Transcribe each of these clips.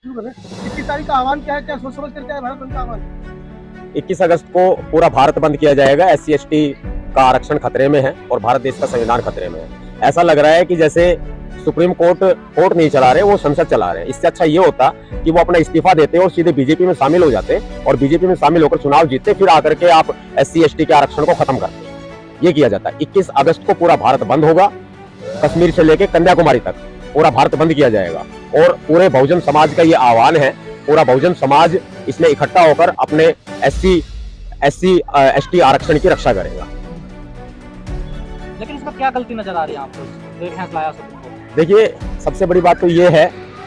शुरू करें। 21 तारीख का आह्वान क्या है, क्या सोच समझ कर क्या है भारत बंद का आह्वान? 21 अगस्त को पूरा भारत बंद किया जाएगा। SC ST का आरक्षण खतरे में है और भारत देश का संविधान खतरे में है। ऐसा लग रहा है कि जैसे सुप्रीम कोर्ट नहीं चला रहे, वो संसद चला रहे हैं। इससे अच्छा ये होता कि वो अपना इस्तीफा देते और सीधे बीजेपी में शामिल हो जाते और बीजेपी में शामिल होकर चुनाव जीतते, फिर आकर के आप SC ST के आरक्षण को खत्म करते। ये किया जाता है। 21 अगस्त को पूरा भारत बंद होगा। कश्मीर से लेकर कन्याकुमारी तक पूरा भारत बंद किया जाएगा और पूरे बहुजन समाज का ये आह्वान है। पूरा बहुजन समाज इसमें इकट्ठा होकर अपने SC ST आरक्षण की रक्षा करेगा। लेकिन इसमें क्या गलती नजर आ रही है आपको, जो फैसला आया सुप्रीम कोर्ट? देखिए, सबसे बड़ी बात तो ये है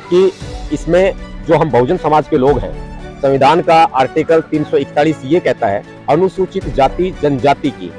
कि इसमें जो हम बहुजन समाज के लोग हैं, संविधान का आर्टिकल 341 ये कहता है अनुसूचित जाति जनजाति की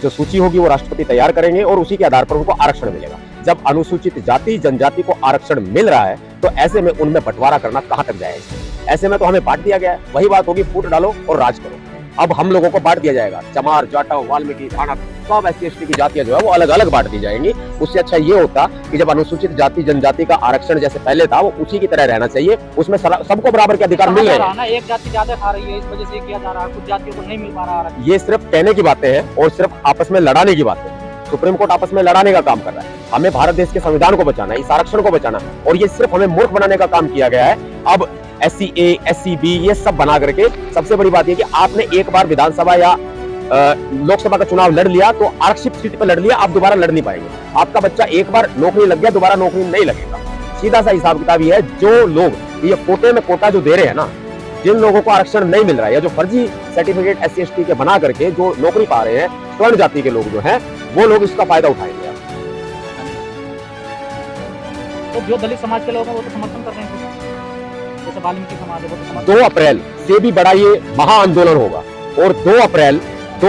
जो सूची होगी वो राष्ट्रपति तैयार करेंगे और उसी के आधार पर उनको आरक्षण मिलेगा। जब अनुसूचित जाति जनजाति को आरक्षण मिल रहा है तो ऐसे में उनमें बंटवारा करना कहां तक जाएगा? ऐसे में तो हमें बांट दिया गया है। वही बात होगी, फूट डालो और राज करो। अब हम लोगों को बांट दिया जाएगा। चमार, जाटव, वाल्मीकि, भाणक, सब SC ST की जातियां जो है वो अलग अलग बांट दी जाएंगी। उससे अच्छा ये होता कि जब अनुसूचित जाति जनजाति का आरक्षण जैसे पहले था वो उसी की तरह रहना चाहिए। उसमें सबको बराबर के अधिकार मिल रहे हैं। एक जाति ज्यादा खा रही है, इस वजह से किया जा रहा है, कुछ जातियों को नहीं मिल पा रहा है। ये सिर्फ कहने की बातें हैं और सिर्फ आपस में लड़ाने की बातें हैं। सुप्रीम कोर्ट आपस में लड़ाने का काम कर रहा है। हमें भारत देश के संविधान को बचाना है, इस आरक्षण को बचाना है और ये सिर्फ हमें मूर्ख बनाने का काम किया गया है। अब SC A SC B ये सब बना करके सबसे बड़ी बात ये कि आपने एक बार विधानसभा या लोकसभा का चुनाव लड़ लिया तो आरक्षित सीट पर लड़ लिया, आप दोबारा लड़ नहीं पाएंगे। आपका बच्चा एक बार नौकरी लग गया, दोबारा नौकरी नहीं लगेगा। सीधा सा हिसाब किताब ये है। जो लोग ये कोटे में कोटा जो दे रहे हैं ना, जिन लोगों को आरक्षण नहीं मिल रहा है या जो फर्जी सर्टिफिकेट SC ST के बना करके जो नौकरी पा रहे हैं, स्वर्ण जाति के लोग जो हैं, वो लोग इसका फायदा उठाएंगे। तो जो दलित समाज के लोग हैं वो तो समर्थन कर रहे हैं, जैसे वाल्मीकि समाज है वो तो समर्थन। 2 अप्रैल से भी बड़ा ये महा आंदोलन होगा और 2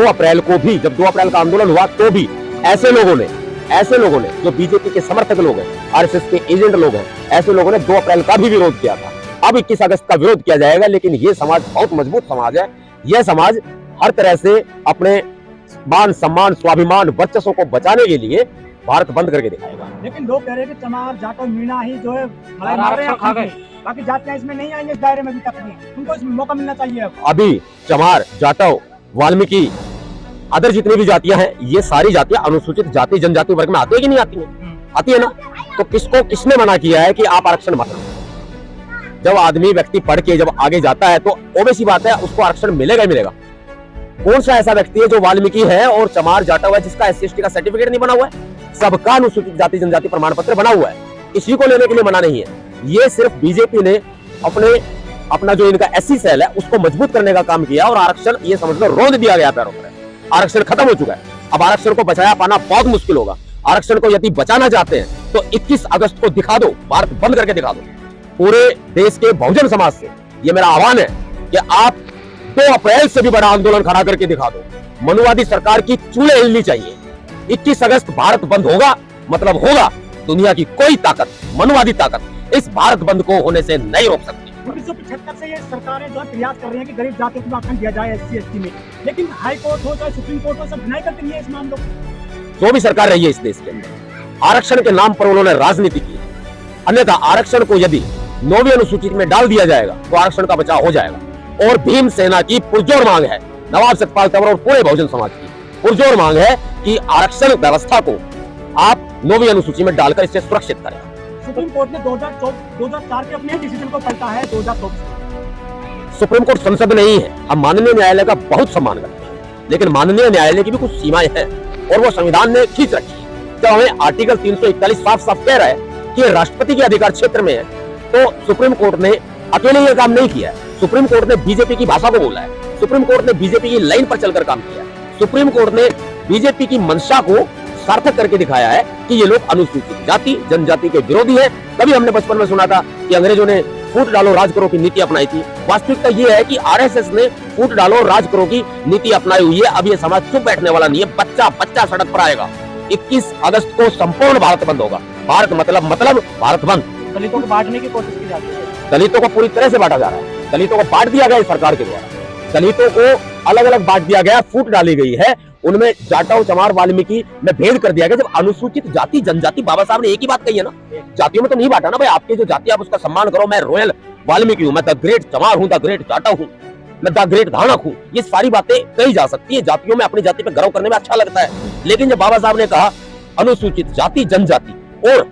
अप्रैल को भी, जब 2 अप्रैल का आंदोलन हुआ तो भी ऐसे लोगों ने जो बीजेपी के समर्थक लोग हैं, RSS के एजेंट लोग हैं, ऐसे लोगों ने 2 अप्रैल का भी विरोध किया था। अब 21 अगस्त का विरोध किया जाएगा। लेकिन ये समाज बहुत मजबूत समाज है। यह समाज हर तरह से अपने मान सम्मान स्वाभिमान वर्चस्व को बचाने के लिए भारत बंद करके दिखाएगा। लेकिन लोग कह रहे हैं कि चमार, जाटव, मीणा ही जो है मलाई मार रहे हैं, बाकी जातियां इसमें नहीं आएंगे, इस दायरे में भी तक नहीं। उनको इसमें मौका मिलना चाहिए। अभी चमार, जाटव, वाल्मीकि, अदर जितनी भी जातियां हैं, ये सारी जातियां अनुसूचित जाति जनजाति वर्ग में आती है कि नहीं आती है? आती है ना। तो किसने मना किया है कि आप आरक्षण मत लो? जब आदमी व्यक्ति पढ़ के जब आगे जाता है तो ओबीसी बात है, उसको आरक्षण मिलेगा ही मिलेगा। कौन सा ऐसा व्यक्ति है जो वाल्मीकि है और चमार जाटव है जिसका SC ST का सर्टिफिकेट नहीं बना हुआ है? सबका अनुसूचित जाति जनजाति प्रमाण पत्र बना हुआ है। किसी को लेने के लिए मना नहीं है। ये सिर्फ बीजेपी ने अपना जो इनका SC सेल है उसको मजबूत करने का काम किया और आरक्षण ये समझ लो रोक दिया गया पैरों पर। आरक्षण खत्म हो चुका है। अब आरक्षण को बचाया पाना बहुत मुश्किल होगा। आरक्षण को यदि बचाना चाहते हैं तो 21 अगस्त को दिखा दो, भारत बंद करके दिखा दो। पूरे देश के बहुजन समाज से ये मेरा आह्वान है कि आप 2 अप्रैल से भी बड़ा आंदोलन खड़ा करके दिखा दो। मनुवादी सरकार की चूल्हे हिलनी चाहिए। 21 अगस्त भारत बंद होगा, मतलब होगा। दुनिया की कोई ताकत, मनुवादी ताकत इस भारत बंद को होने से नहीं रोक सकती। 1975 से ये सरकारें जो प्रयास कर रही हैं कि गरीब जातियों को आरक्षण दिया जाए SC ST में, लेकिन हाई कोर्ट हो चाहे सुप्रीम कोर्ट हो, सब डिनाई करती है इस मामले को। जो भी सरकार रही है इस देश के अंदर, आरक्षण के नाम पर उन्होंने राजनीति की है। अन्यथा आरक्षण को यदि 9वीं अनुसूची में डाल दिया जाएगा तो आरक्षण का बचाव हो जाएगा। और भीम सेना की पुरजोर मांग है, नवाब सतपाल तंवर और पूरे बहुजन समाज की पुरजोर मांग है कि आरक्षण व्यवस्था को आप 9वीं अनुसूची में डालकर इससे सुरक्षित करें। सुप्रीम कोर्ट ने 2004 के अपने डिसीजन को पलटा है 2024। सुप्रीम कोर्ट संसद नहीं है। हम माननीय न्यायालय का बहुत सम्मान करते हैं, लेकिन माननीय न्यायालय की भी कुछ सीमाएं हैं और वो संविधान ने खींच रखी है। जब हमें आर्टिकल 341 साफ कह रहा है कि राष्ट्रपति के अधिकार क्षेत्र में है, तो सुप्रीम कोर्ट ने अकेले ये काम नहीं किया है। सुप्रीम कोर्ट ने बीजेपी की भाषा को बोला है। सुप्रीम कोर्ट ने बीजेपी की लाइन पर चलकर काम किया है। सुप्रीम कोर्ट ने बीजेपी की मंशा को सार्थक करके दिखाया है कि ये लोग अनुसूचित जाति जनजाति के विरोधी हैं। कभी हमने बचपन में सुना था कि अंग्रेजों ने फूट डालो राज करो की नीति अपनाई थी। वास्तविकता ये है कि RSS ने फूट डालो राज करो की नीति अपनाई हुई है। अब ये समाज चुप बैठने वाला नहीं है। बच्चा सड़क पर आएगा। 21 अगस्त को संपूर्ण भारत बंद होगा। भारत मतलब भारत बंद। दलितों को बांटने की कोशिश की जाती है। दलितों को पूरी तरह से बांटा जा रहा है। दलितों को बांट दिया गया सरकार के द्वारा। दलितों को अलग अलग बांट दिया गया, फूट डाली गई है। उनमें जाटव, चमार, वाल्मीकि में भेद कर दिया गया। जब अनुसूचित जाति जनजाति, बाबा साहब ने एक ही बात कही है ना, जातियों में तो नहीं बांटा ना भाई, आपकी जो जाति आप उसका सम्मान करो। मैं रॉयल वाल्मीकि हूँ, मैं द ग्रेट चमार हूँ, द ग्रेट जाटव हूँ, मैं द ग्रेट धानक हूँ, ये सारी बातें कही जा सकती है। जातियों में अपनी जाति पे गर्व करने में अच्छा लगता है, लेकिन जब बाबा साहब ने कहा अनुसूचित जाति जनजाति और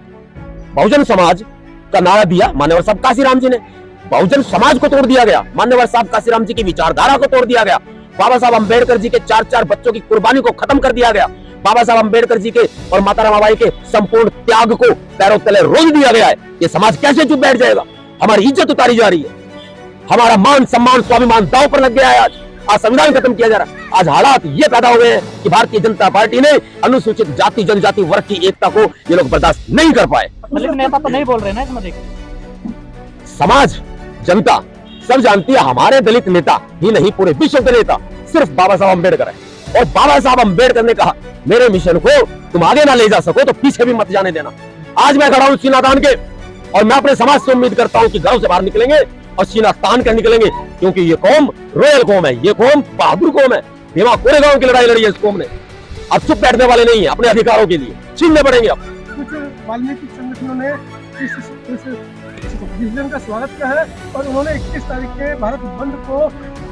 बहुजन समाज का नारा दिया मान्यवर साहब काशीराम जी ने, बहुजन समाज को तोड़ दिया गया, मान्यवर साहब काशीराम जी की विचारधारा को तोड़ दिया गया, बाबा साहब अंबेडकर जी के 4-4 बच्चों की कुर्बानी को खत्म कर दिया गया, बाबा साहब अंबेडकर जी के और माता रमाबाई के संपूर्ण त्याग को पैरों तले रोक दिया गया है। ये समाज कैसे चुप बैठ जाएगा? हमारी इज्जत उतारी जा रही है, हमारा मान सम्मान स्वाभिमान दांव पर लग गया है। आज संविधान खत्म किया जा रहा है। आज हालात ये पैदा हो गए हैं कि भारतीय जनता पार्टी ने अनुसूचित जाति जनजाति वर्ग की एकता को ये लोग बर्दाश्त नहीं कर पाए। लेकिन नेता तो नहीं बोल रहे ना इसमें, देखिए समाज जनता सब जानती है, हमारे दलित नेता ही नहीं पूरे विश्व के नेता सिर्फ बाबा साहब अंबेडकर है। और बाबा साहब अंबेडकर ने कहा मेरे मिशन को तुम आगे ना ले जा सको तो पीछे भी मत जाने देना। आज मैं खड़ा हूं सीना तान के, और मैं अपने समाज से उम्मीद करता हूं कि घरों से बाहर निकलेंगे और सीना तान कर निकलेंगे, क्योंकि ये कौम रॉयल कौम है, ये कौम बहादुर कौम है। भीमा कोरेगांव की लड़ाई लड़ी है इस कौम ने। अब चुप बैठने वाले नहीं है, अपने अधिकारों के लिए छीनने पड़ेंगे। अब कुछ वाल्मीकि संगठनों ने इस डिसीजन का स्वागत किया है और उन्होंने 21 तारीख के भारत बंद को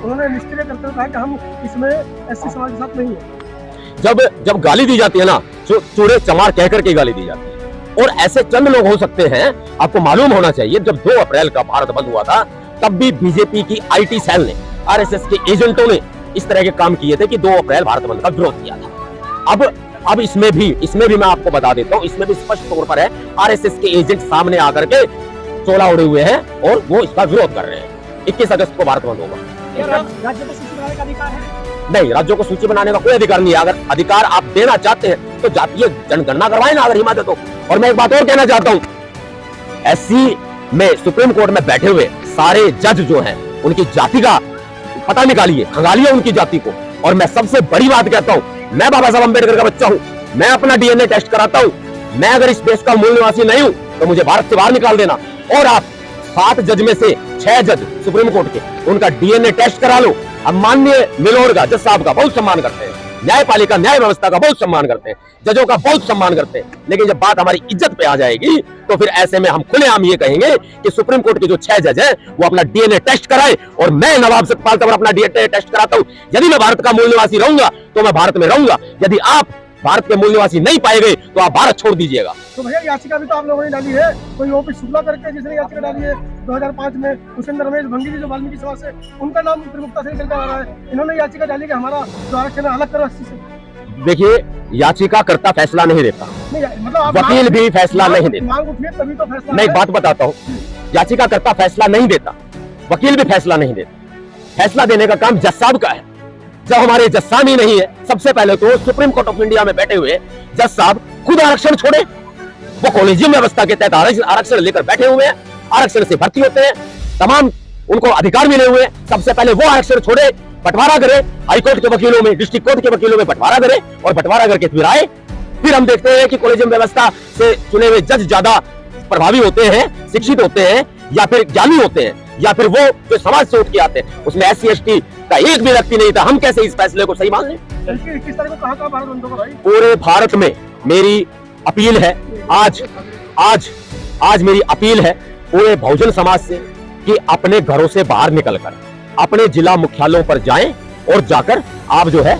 उन्होंने निष्क्रिय करते हुए कहा कि हम इसमें एससी समाज के साथ नहीं है। जब गाली दी जाती है ना, चूड़े चमार कहकर के गाली दी जाती है, और ऐसे चंद लोग हो सकते हैं। आपको मालूम होना चाहिए जब 2 अप्रैल का भारत बंद हुआ था तब भी बीजेपी की आईटी सेल ने, आरएसएस के एजेंटों ने इस तरह के काम किए थे कि 2 अप्रैल भारत बंद का विरोध किया था। अब इसमें भी मैं आपको बता देता हूँ, इसमें भी स्पष्ट तौर पर है आरएसएस के एजेंट सामने आकर के चोला उड़े हुए हैं और वो इसका विरोध कर रहे हैं। 21 अगस्त को भारत बंद होगा। राज्य को सूची बनाने का अधिकार है? नहीं, राज्यों को सूची बनाने का कोई अधिकार नहीं है। अगर अधिकार आप देना चाहते हैं तो जातीय जनगणना करवाएं ना, अगर हिम्मत है तो। और मैं एक बात और कहना चाहता हूँ, एससी में सुप्रीम कोर्ट में बैठे हुए सारे जज जो हैं उनकी जाति का पता निकालिए, खंगालिए उनकी जाति को। और मैं सबसे बड़ी बात कहता हूँ, मैं बाबा साहब अंबेडकर का बच्चा हूँ, मैं अपना डीएनए टेस्ट कराता हूँ। मैं अगर इस देश का मूल निवासी नहीं हूँ तो मुझे भारत से बाहर निकाल देना। और आप 7 जज में से 6 जज सुप्रीम कोर्ट के, उनका डीएनए टेस्ट करा लो। हम माननीय मिलोर का, जज साहब का बहुत सम्मान करते हैं, न्यायपालिका न्याय व्यवस्था का बहुत सम्मान करते हैं, जजों का बहुत सम्मान करते हैं, लेकिन जब बात हमारी इज्जत पे आ जाएगी तो फिर ऐसे में हम खुलेआम ये कहेंगे कि सुप्रीम कोर्ट के जो 6 जज हैं वो अपना डीएनए टेस्ट कराए और मैं नवाब सतपाल तंवर अपना डीएनए टेस्ट कराता हूं। यदि मैं भारत का मूल निवासी रहूंगा तो मैं भारत में रहूंगा, यदि आप भारत के मूल निवासी नहीं पाए गए तो आप भारत छोड़ दीजिएगा। तो भैया याचिका भी तो आप लोगों ने डाली है, कोई ओपी शुक्ला करके जिसने याचिका डाली है 2005 में, हुसैन रमेश भंगी जी जो वाल्मीकि समाज से, उनका नाम प्रमुखता से निकलता आ रहा है। इन्होंने याचिका डाली कि हमारा जो आरक्षण है अलग करो 80 से। देखिए, याचिकाकर्ता फैसला नहीं देता, मतलब वकील भी फैसला नहीं देता। मांग उठिए तभी तो फैसला। मैं एक बात बताता हूँ, याचिकाकर्ता फैसला नहीं देता, वकील भी फैसला नहीं देता। फैसला देने का काम जज साहब का है। जब हमारे जज साहब ही नहीं है, सबसे पहले तो सुप्रीम कोर्ट ऑफ इंडिया में बैठे हुए जज साहब खुद आरक्षण छोड़े। वो कॉलेजियम व्यवस्था के तहत आरक्षण लेकर बैठे हुए हैं, आरक्षण से भर्ती होते हैं, तमाम उनको अधिकार मिले हुए हैं। सबसे पहले वो आरक्षण छोड़े, बंटवारा करे, हाईकोर्ट के वकीलों में, डिस्ट्रिक्ट कोर्ट के वकीलों में बंटवारा करे और बंटवारा करके फिर आए। फिर हम देखते हैं कि कॉलेजियम व्यवस्था से चुने हुए जज ज्यादा प्रभावी होते हैं, शिक्षित होते हैं, या फिर ज्ञानी होते हैं, या फिर वो जो समाज से उठ के आते हैं। उसमें SC ST का एक भी व्यक्ति नहीं था। हम कैसे इस फैसले को सही मान लें? किस तरह को कहा भारत बंद होगा भाई? पूरे भारत में मेरी अपील है, आज मेरी अपील है पूरे बहुजन समाज से कि अपने घरों से बाहर निकलकर अपने जिला मुख्यालयों पर जाएं और जाकर आप जो है